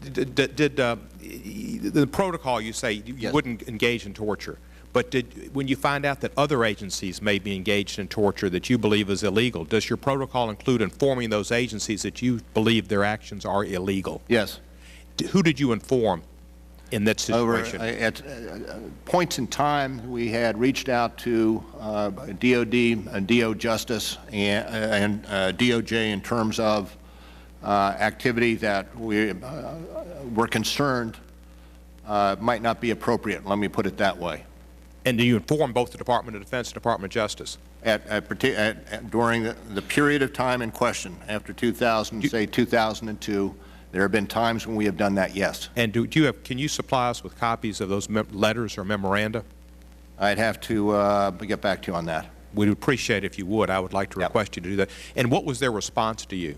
The protocol, you say you Yes. wouldn't engage in torture, but when you find out that other agencies may be engaged in torture that you believe is illegal, does your protocol include informing those agencies that you believe their actions are illegal? Yes. Who did you inform in that situation? At points in time, we had reached out to DOD, DO Justice, and DOJ in terms of activity that we were concerned might not be appropriate. Let me put it that way. And do you inform both the Department of Defense and Department of Justice? During the period of time in question, after 2002, there have been times when we have done that, yes. And can you supply us with copies of those letters or memoranda? I'd have to get back to you on that. We'd appreciate it if you would. I would like to request you to do that. And what was their response to you?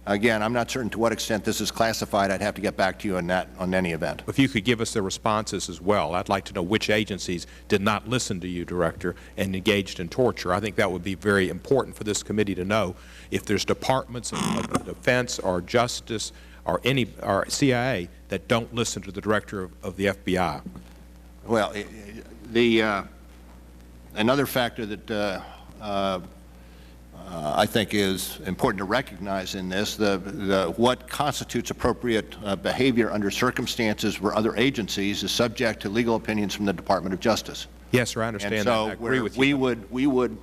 Again, I'm not certain to what extent this is classified. I'd have to get back to you on that on any event. If you could give us the responses as well. I'd like to know which agencies did not listen to you, Director, and engaged in torture. I think that would be very important for this committee to know. If there's departments of Defense or Justice or CIA that don't listen to the Director of the FBI. Well, another factor that I think is important to recognize in this, what constitutes appropriate behavior under circumstances where other agencies is subject to legal opinions from the Department of Justice. Yes, sir, I understand and that. so I agree with you. We would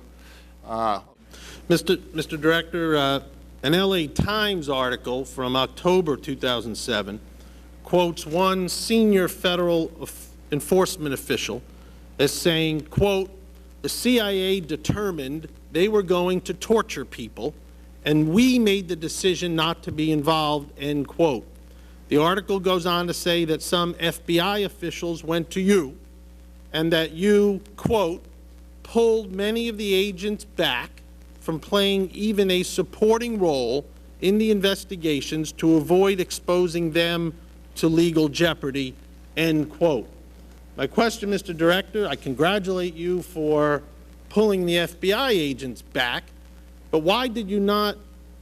Mr. Director, an LA Times article from October 2007 quotes one senior federal enforcement official as saying, quote, "The CIA determined they were going to torture people, and we made the decision not to be involved," end quote. The article goes on to say that some FBI officials went to you and that you, quote, "pulled many of the agents back from playing even a supporting role in the investigations to avoid exposing them to legal jeopardy," end quote. My question, Mr. Director, I congratulate you for pulling the FBI agents back, but why did you not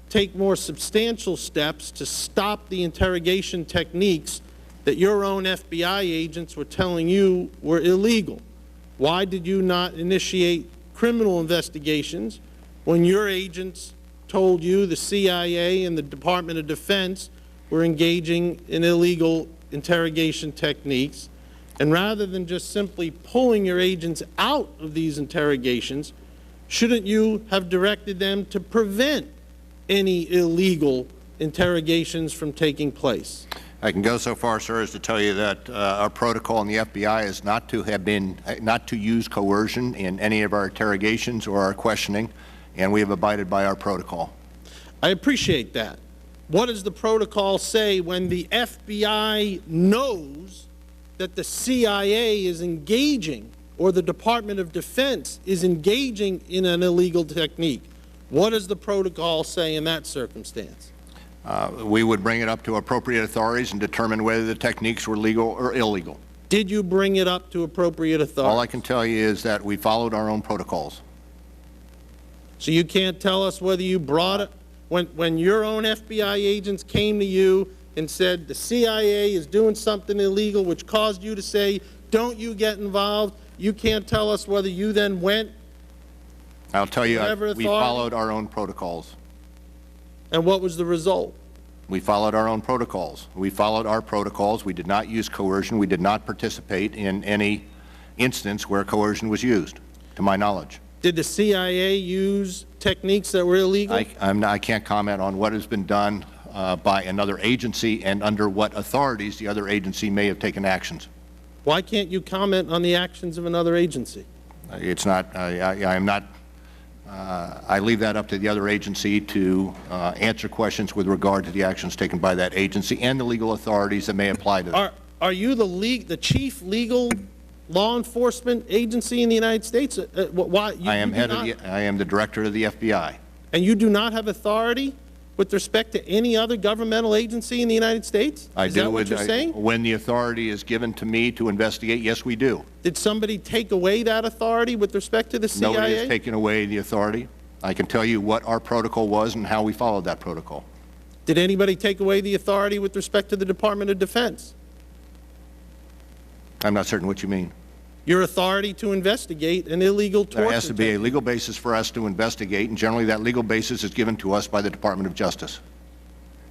take more substantial steps to stop the interrogation techniques that your own FBI agents were telling you were illegal? Why did you not initiate criminal investigations when your agents told you the CIA and the Department of Defense were engaging in illegal interrogation techniques? And rather than just simply pulling your agents out of these interrogations, shouldn't you have directed them to prevent any illegal interrogations from taking place? I can go so far, sir, as to tell you that our protocol in the FBI is not to use coercion in any of our interrogations or our questioning, and we have abided by our protocol. I appreciate that. What does the protocol say when the FBI knows that the CIA is engaging, or the Department of Defense is engaging in an illegal technique? What does the protocol say in that circumstance? We would bring it up to appropriate authorities and determine whether the techniques were legal or illegal. Did you bring it up to appropriate authorities? All I can tell you is that we followed our own protocols. So you can't tell us whether you brought it, when your own FBI agents came to you and said the CIA is doing something illegal, which caused you to say, don't you get involved, you can't tell us whether you then went? I'll tell you, we followed our own protocols. And what was the result? We followed our own protocols. We followed our protocols. We did not use coercion. We did not participate in any instance where coercion was used, to my knowledge. Did the CIA use techniques that were illegal? I can't comment on what has been done by another agency and under what authorities the other agency may have taken actions. Why can't you comment on the actions of another agency? It's not, I am not, I leave that up to the other agency to answer questions with regard to the actions taken by that agency and the legal authorities that may apply to them. Are you the chief legal law enforcement agency in the United States? I am the director of the FBI. And you do not have authority with respect to any other governmental agency in the United States? Is that what you're saying? When the authority is given to me to investigate, yes, we do. Did somebody take away that authority with respect to the CIA? Nobody has taken away the authority. I can tell you what our protocol was and how we followed that protocol. Did anybody take away the authority with respect to the Department of Defense? I'm not certain what you mean. Your authority to investigate an illegal torture. There has to be a legal basis for us to investigate, and generally that legal basis is given to us by the Department of Justice.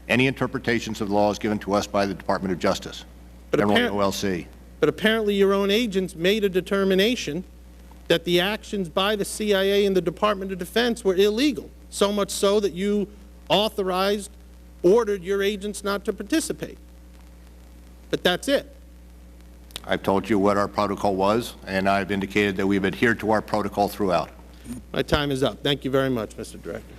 Any interpretations of the law is given to us by the Department of Justice, generally OLC. But apparently your own agents made a determination that the actions by the CIA and the Department of Defense were illegal, so much so that you ordered your agents not to participate. But that's it. I've told you what our protocol was, and I've indicated that we've adhered to our protocol throughout. My time is up. Thank you very much, Mr. Director.